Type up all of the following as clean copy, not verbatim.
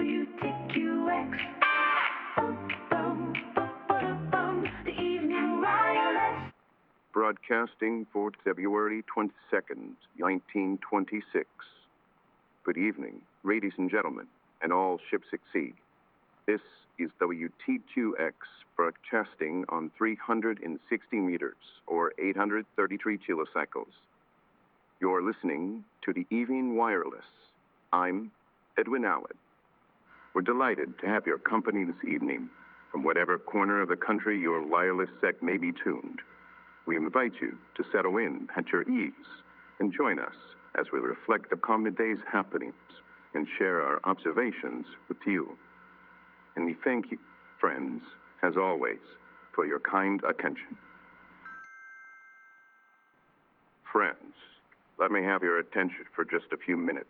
W.T.Q.X. The evening wireless. Broadcasting for February 22nd, 1926. Good evening, ladies and gentlemen, and all ships at sea. This is W.T.Q.X. broadcasting on 360 meters, or 833 kilocycles. You're listening to the Evening Wireless. I'm Edwin Allen. We're delighted to have your company this evening. From whatever corner of the country your wireless set may be tuned, we invite you to settle in at your ease and join us as we reflect upon the day's happenings and share our observations with you. And we thank you, friends, as always, for your kind attention. Friends, let me have your attention for just a few minutes.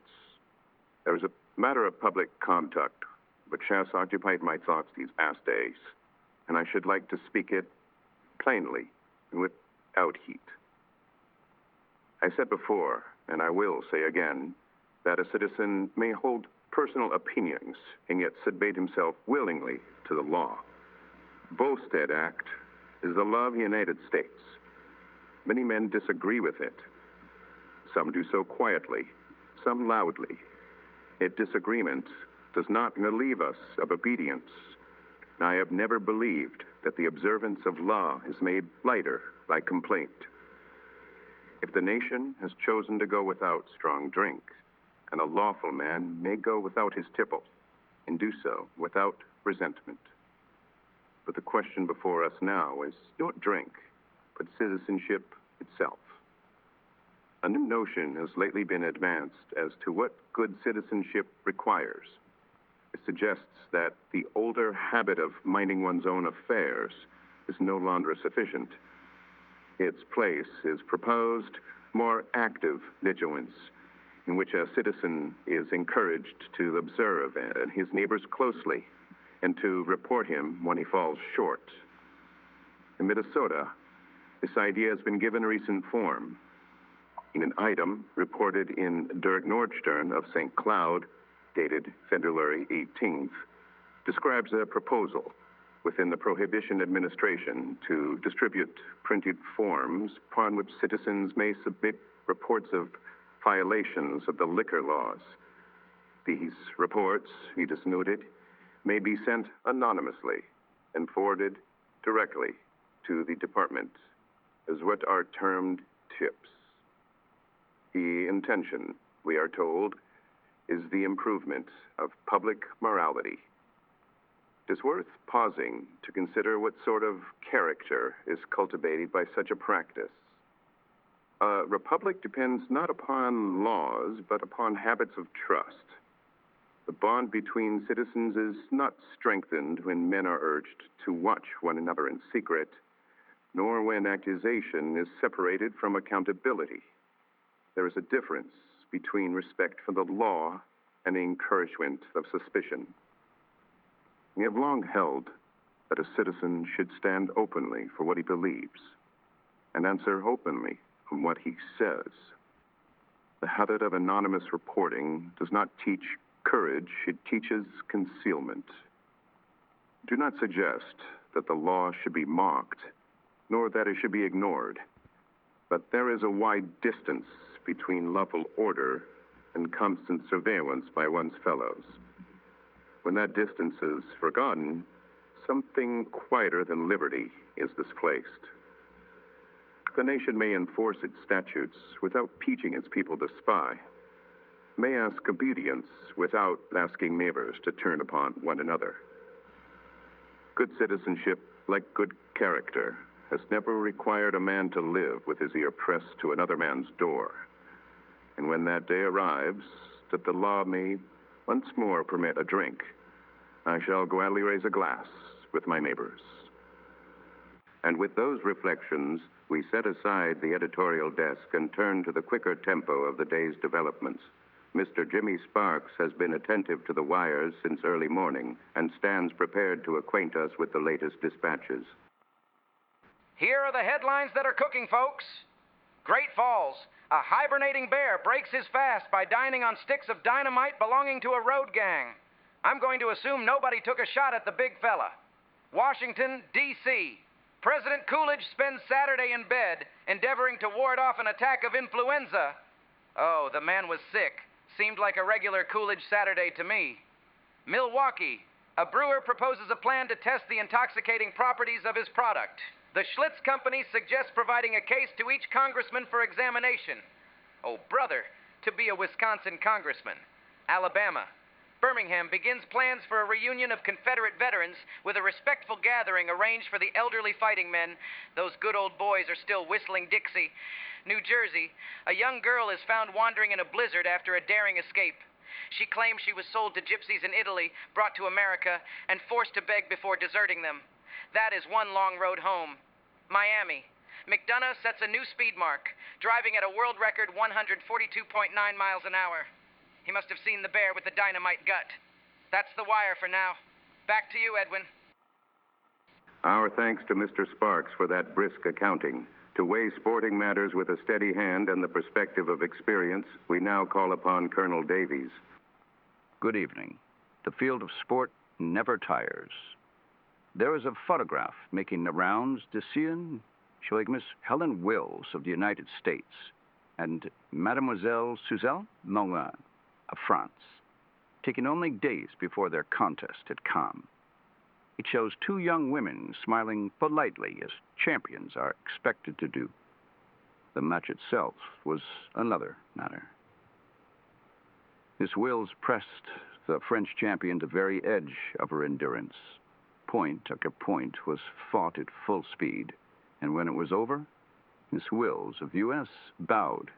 There is a matter of public conduct which has occupied my thoughts these past days, and I should like to speak it plainly and without heat. I said before, and I will say again, that a citizen may hold personal opinions and yet submit himself willingly to the law. Volstead Act is the law of the United States. Many men disagree with it. Some do so quietly, some loudly. Yet disagreement does not relieve us of obedience. I have never believed that the observance of law is made lighter by complaint. If the nation has chosen to go without strong drink, and a lawful man may go without his tipple, and do so without resentment. But the question before us now is not drink, but citizenship itself. A new notion has lately been advanced as to what good citizenship requires. It suggests that the older habit of minding one's own affairs is no longer sufficient. Its place is proposed more active vigilance, in which a citizen is encouraged to observe his neighbors closely and to report him when he falls short. In Minnesota, this idea has been given recent form. In an item reported in Der Nordstern of St. Cloud, dated February 18th, describes a proposal within the Prohibition Administration to distribute printed forms upon which citizens may submit reports of violations of the liquor laws. These reports, it is noted, may be sent anonymously and forwarded directly to the department as what are termed tips. The intention, we are told, is the improvement of public morality. It is worth pausing to consider what sort of character is cultivated by such a practice. A republic depends not upon laws, but upon habits of trust. The bond between citizens is not strengthened when men are urged to watch one another in secret, nor when accusation is separated from accountability. There is a difference between respect for the law and the encouragement of suspicion. We have long held that a citizen should stand openly for what he believes and answer openly from what he says. The habit of anonymous reporting does not teach courage, it teaches concealment. Do not suggest that the law should be mocked, nor that it should be ignored. But there is a wide distance between lawful order and constant surveillance by one's fellows. When that distance is forgotten, something quieter than liberty is displaced. The nation may enforce its statutes without teaching its people to spy, may ask obedience without asking neighbors to turn upon one another. Good citizenship, like good character, has never required a man to live with his ear pressed to another man's door. And when that day arrives, that the law may once more permit a drink, I shall gladly raise a glass with my neighbors. And with those reflections, we set aside the editorial desk and turn to the quicker tempo of the day's developments. Mr. Jimmie Sparks has been attentive to the wires since early morning and stands prepared to acquaint us with the latest dispatches. Here are the headlines that are cooking, folks. Great Falls. A hibernating bear breaks his fast by dining on sticks of dynamite belonging to a road gang. I'm going to assume nobody took a shot at the big fella. Washington, D.C. President Coolidge spends Saturday in bed, endeavoring to ward off an attack of influenza. Oh, the man was sick. Seemed like a regular Coolidge Saturday to me. Milwaukee. A brewer proposes a plan to test the intoxicating properties of his product. The Schlitz Company suggests providing a case to each congressman for examination. Oh, brother, to be a Wisconsin congressman. Alabama. Birmingham begins plans for a reunion of Confederate veterans with a respectful gathering arranged for the elderly fighting men. Those good old boys are still whistling Dixie. New Jersey. A young girl is found wandering in a blizzard after a daring escape. She claims she was sold to gypsies in Italy, brought to America, and forced to beg before deserting them. That is one long road home. Miami. McDonough sets a new speed mark, driving at a world record 142.9 miles an hour. He must have seen the bear with the dynamite gut. That's the wire for now. Back to you, Edwin. Our thanks to Mr. Sparks for that brisk accounting. To weigh sporting matters with a steady hand and the perspective of experience, we now call upon Colonel Davies. Good evening. The field of sport never tires. There is a photograph making the rounds this year showing Miss Helen Wills of the United States and Mademoiselle Suzelle Morin of France, taken only days before their contest at Cannes. It shows two young women smiling politely as champions are expected to do. The match itself was another matter. Miss Wills pressed the French champion to the very edge of her endurance. Point after point was fought at full speed, and when it was over, Miss Wills of the U.S. bowed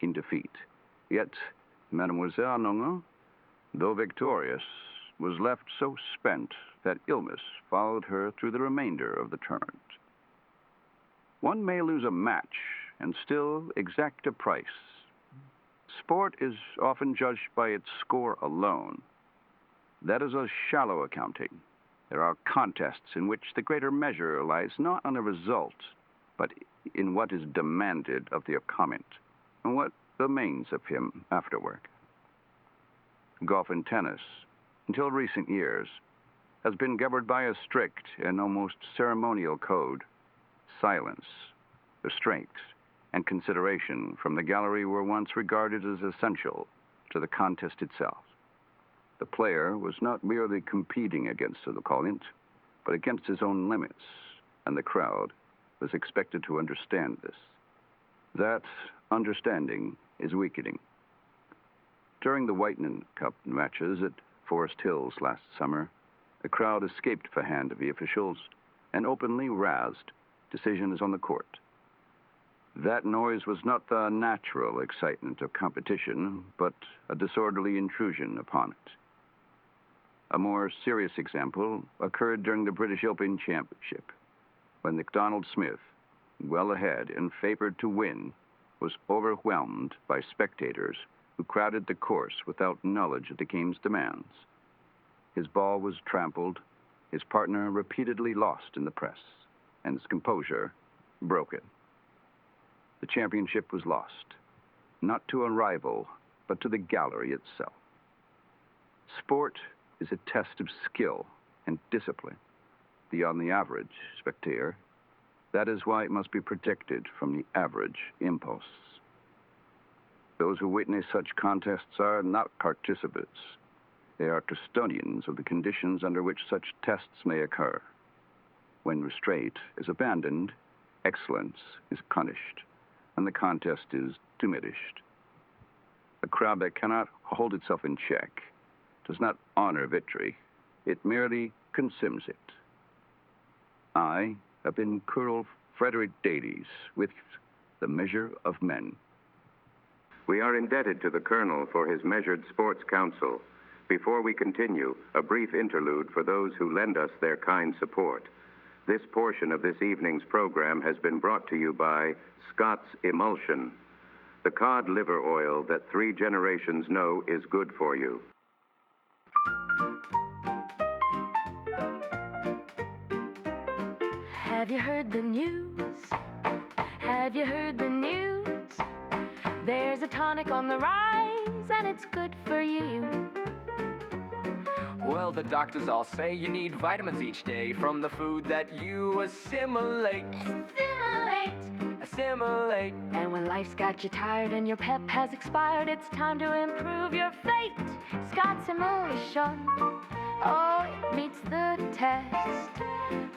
in defeat. Yet Mademoiselle Nonon, though victorious, was left so spent that illness followed her through the remainder of the tournament. One may lose a match and still exact a price. Sport is often judged by its score alone. That is a shallow accounting. There are contests in which the greater measure lies not on the result, but in what is demanded of the opponent and what remains of him afterward. Golf and tennis, until recent years, has been governed by a strict and almost ceremonial code. Silence, restraint, and consideration from the gallery were once regarded as essential to the contest itself. The player was not merely competing against the opponent, but against his own limits, and the crowd was expected to understand this. That understanding is weakening. During the Whitening Cup matches at Forest Hills last summer, the crowd escaped the hand of the officials and openly razzed decisions on the court. That noise was not the natural excitement of competition, but a disorderly intrusion upon it. A more serious example occurred during the British Open Championship, when McDonald Smith, well ahead and favored to win, was overwhelmed by spectators who crowded the course without knowledge of the game's demands. His ball was trampled, his partner repeatedly lost in the press, and his composure broken. The championship was lost, not to a rival, but to the gallery itself. Sport is a test of skill and discipline beyond the average spectator. That is why it must be protected from the average impulse. Those who witness such contests are not participants. They are custodians of the conditions under which such tests may occur. When restraint is abandoned, excellence is punished, and the contest is diminished. A crowd that cannot hold itself in check does not honor victory. It merely consumes it. I have been Colonel Frederick Davies with the Measure of Men. We are indebted to the Colonel for his measured sports counsel. Before we continue, a brief interlude for those who lend us their kind support. This portion of this evening's program has been brought to you by Scott's Emulsion, the cod liver oil that 3 generations know is good for you. Have you heard the news? Have you heard the news? There's a tonic on the rise, and it's good for you. Well, the doctors all say you need vitamins each day from the food that you assimilate. Assimilate. And when life's got you tired and your pep has expired, it's time to improve your fate. Scott's Emulsion, oh, it meets the test.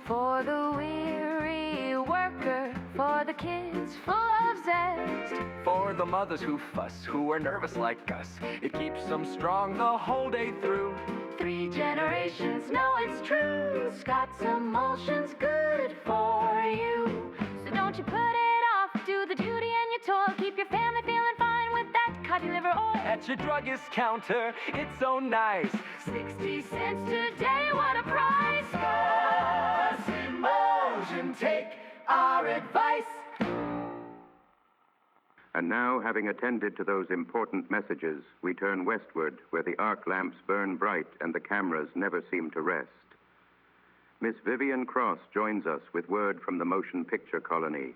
For the weary worker, for the kids full of zest. For the mothers who fuss, who are nervous like us, it keeps them strong the whole day through. 3 generations know it's true. Scott's Emulsion's good for you. So don't you put it off, do the duty and your toil. Keep your family feeling fine with that cod liver oil. At your druggist counter, it's so nice. 60 cents today, what a price. Scott's Emulsion, take our advice. And now, having attended to those important messages, we turn westward, where the arc lamps burn bright and the cameras never seem to rest. Miss Vivian Cross joins us with word from the motion picture colony.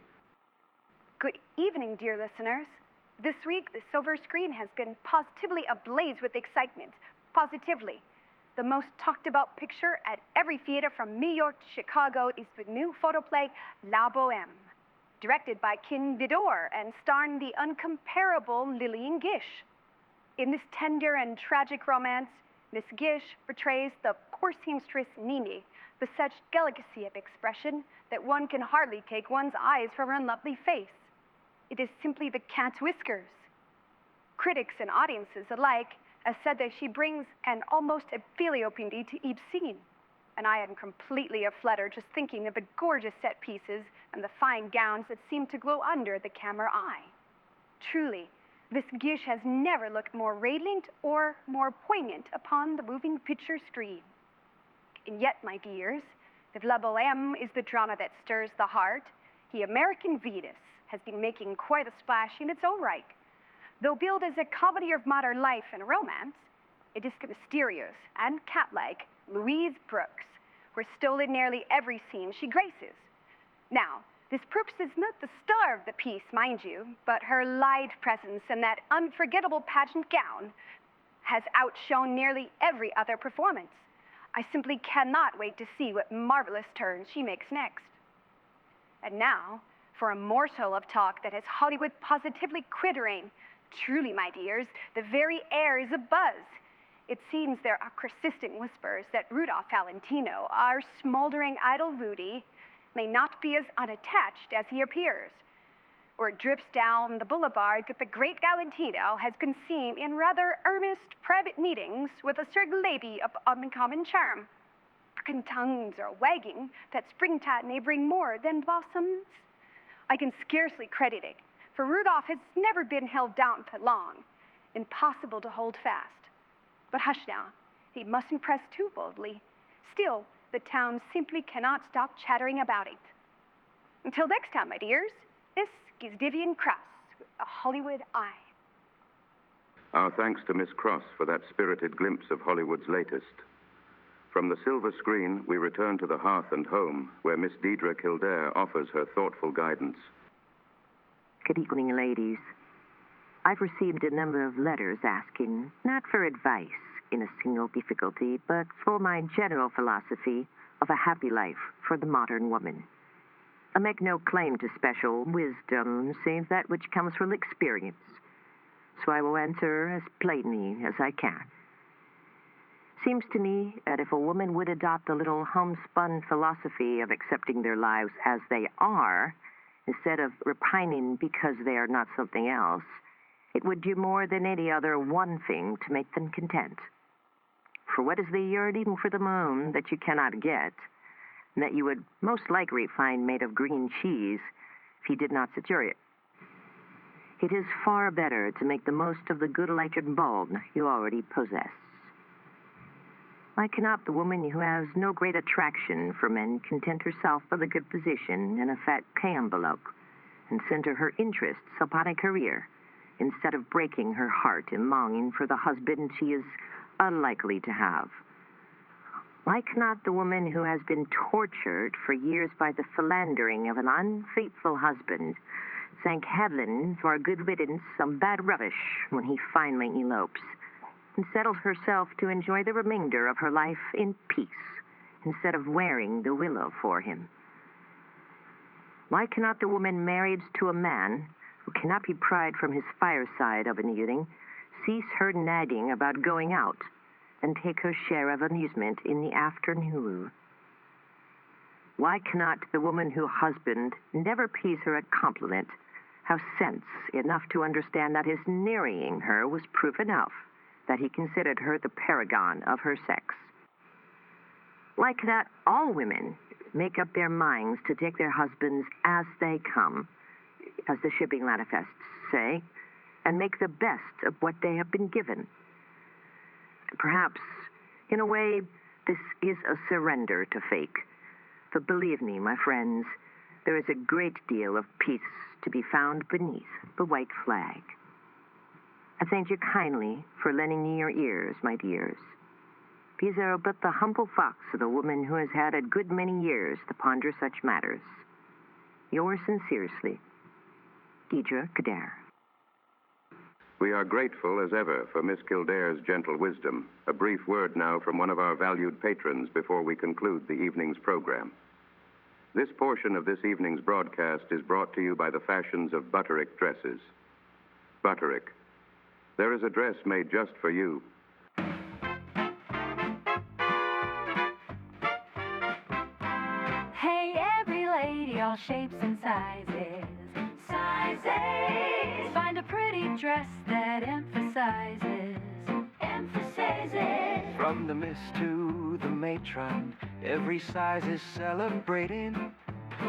Good evening, dear listeners. This week, the silver screen has been positively ablaze with excitement. Positively. The most talked about picture at every theater from New York to Chicago is the new photoplay La Boheme, directed by Kin Vidor and starring the uncomparable Lillian Gish. In this tender and tragic romance, Miss Gish portrays the poor seamstress Nini with such delicacy of expression that one can hardly take one's eyes from her lovely face. It is simply the cat's whiskers. Critics and audiences alike have said that she brings an almost filial piety to each scene, and I am completely aflutter just thinking of the gorgeous set pieces and the fine gowns that seem to glow under the camera eye. Truly, Miss Gish has never looked more radiant or more poignant upon the moving picture screen. And yet, my dears, if La Boheme is the drama that stirs the heart, the American Venus has been making quite a splash in its own right. Though billed as a comedy of modern life and romance, it is the mysterious and cat-like Louise Brooks, who is still in nearly every scene she graces. Now, this Brooks is not the star of the piece, mind you, but her light presence in that unforgettable pageant gown has outshone nearly every other performance. I simply cannot wait to see what marvelous turns she makes next. And now, for a morsel of talk that has Hollywood positively quittering. Truly, my dears, the very air is abuzz. It seems there are persistent whispers that Rudolph Valentino, our smoldering idol Rudy, may not be as unattached as he appears. Or it drips down the boulevard that the great Valentino has been seen in rather earnest private meetings with a certain lady of uncommon charm. And tongues are wagging that springtide may bring more than blossoms. I can scarcely credit it, for Rudolph has never been held down for long. Impossible to hold fast. But hush now, he mustn't press too boldly. Still, the town simply cannot stop chattering about it. Until next time, my dears, this is Vivian Cross with a Hollywood Eye. Our thanks to Miss Cross for that spirited glimpse of Hollywood's latest. From the silver screen, we return to the hearth and home, where Miss Diedre Kildare offers her thoughtful guidance. Good evening, ladies. I've received a number of letters asking, not for advice in a single difficulty, but for my general philosophy of a happy life for the modern woman. I make no claim to special wisdom, save that which comes from experience. So I will answer as plainly as I can. Seems to me that if a woman would adopt a little homespun philosophy of accepting their lives as they are, instead of repining because they are not something else, it would do more than any other one thing to make them content. For what is the yearning for the moon that you cannot get, and that you would most likely find made of green cheese if you did not secure it? It is far better to make the most of the good electric bulb you already possess. Why cannot the woman who has no great attraction for men content herself with a good position and a fat pay envelope, and center her interests upon a career, instead of breaking her heart in longing for the husband she is unlikely to have? Why cannot the woman who has been tortured for years by the philandering of an unfaithful husband thank heaven for a good riddance of bad rubbish when he finally elopes? and settled herself to enjoy the remainder of her life in peace instead of wearing the willow for him. Why cannot the woman married to a man who cannot be pried from his fireside of an evening cease her nagging about going out and take her share of amusement in the afternoon? Why cannot the woman whose husband never pays her a compliment have sense enough to understand that his marrying her was proof enough that he considered her the paragon of her sex? Why cannot all women make up their minds to take their husbands as they come, as the shipping manifests say, and make the best of what they have been given? Perhaps, in a way, this is a surrender to fate. But believe me, my friends, there is a great deal of peace to be found beneath the white flag. I thank you kindly for lending me your ears, my dears. These are but the humble thoughts of a woman who has had a good many years to ponder such matters. Yours sincerely, Diedre Kildare. We are grateful as ever for Miss Kildare's gentle wisdom. A brief word now from one of our valued patrons before we conclude the evening's program. This portion of this evening's broadcast is brought to you by the fashions of Butterick dresses. Butterick. There is a dress made just for you. Hey, every lady, all shapes and sizes. Sizes. Find a pretty dress that emphasizes. Emphasizes. From the miss to the matron, every size is celebrating.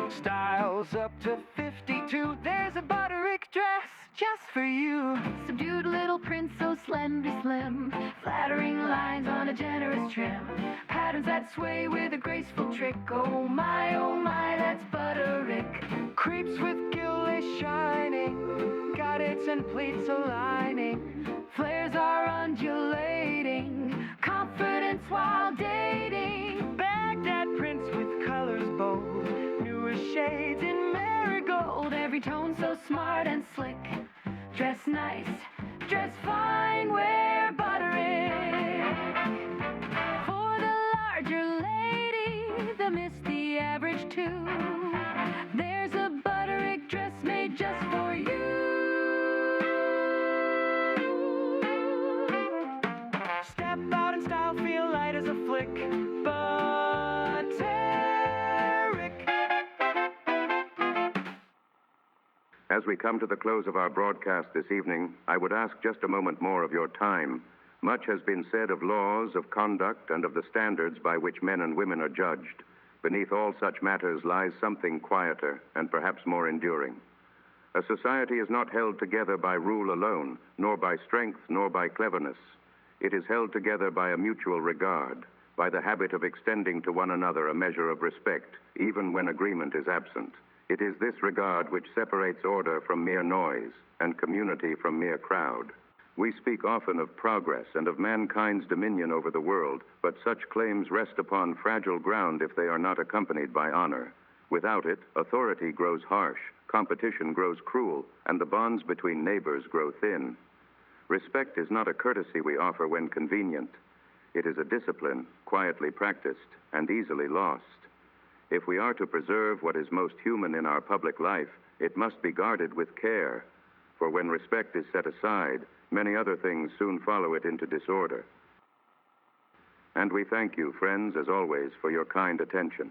Styles up to 52. There's a Butterick dress just for you. Subdued little print so slendy slim. Flattering lines on a generous trim. Patterns that sway with a graceful trick. Oh my, that's Butterick. Creeps with gill lace shining, goddess and pleats aligning. Flares are undulating. Confidence while dating. Baghdad prints with colors bold, newest shades in marigold. Every tone so smart and slick. Dress nice, dress fine, wear Butterick. For the larger lady, the miss, the average too. There's a Butterick dress made just for you. Step out in style, feel light as a flick. Butterick. As we come to the close of our broadcast this evening, I would ask just a moment more of your time. Much has been said of laws, of conduct, and of the standards by which men and women are judged. Beneath all such matters lies something quieter and perhaps more enduring. A society is not held together by rule alone, nor by strength, nor by cleverness. It is held together by a mutual regard, by the habit of extending to one another a measure of respect, even when agreement is absent. It is this regard which separates order from mere noise and community from mere crowd. We speak often of progress and of mankind's dominion over the world, but such claims rest upon fragile ground if they are not accompanied by honor. Without it, authority grows harsh, competition grows cruel, and the bonds between neighbors grow thin. Respect is not a courtesy we offer when convenient. It is a discipline, quietly practiced and easily lost. If we are to preserve what is most human in our public life, it must be guarded with care. For when respect is set aside, many other things soon follow it into disorder. And we thank you, friends, as always, for your kind attention.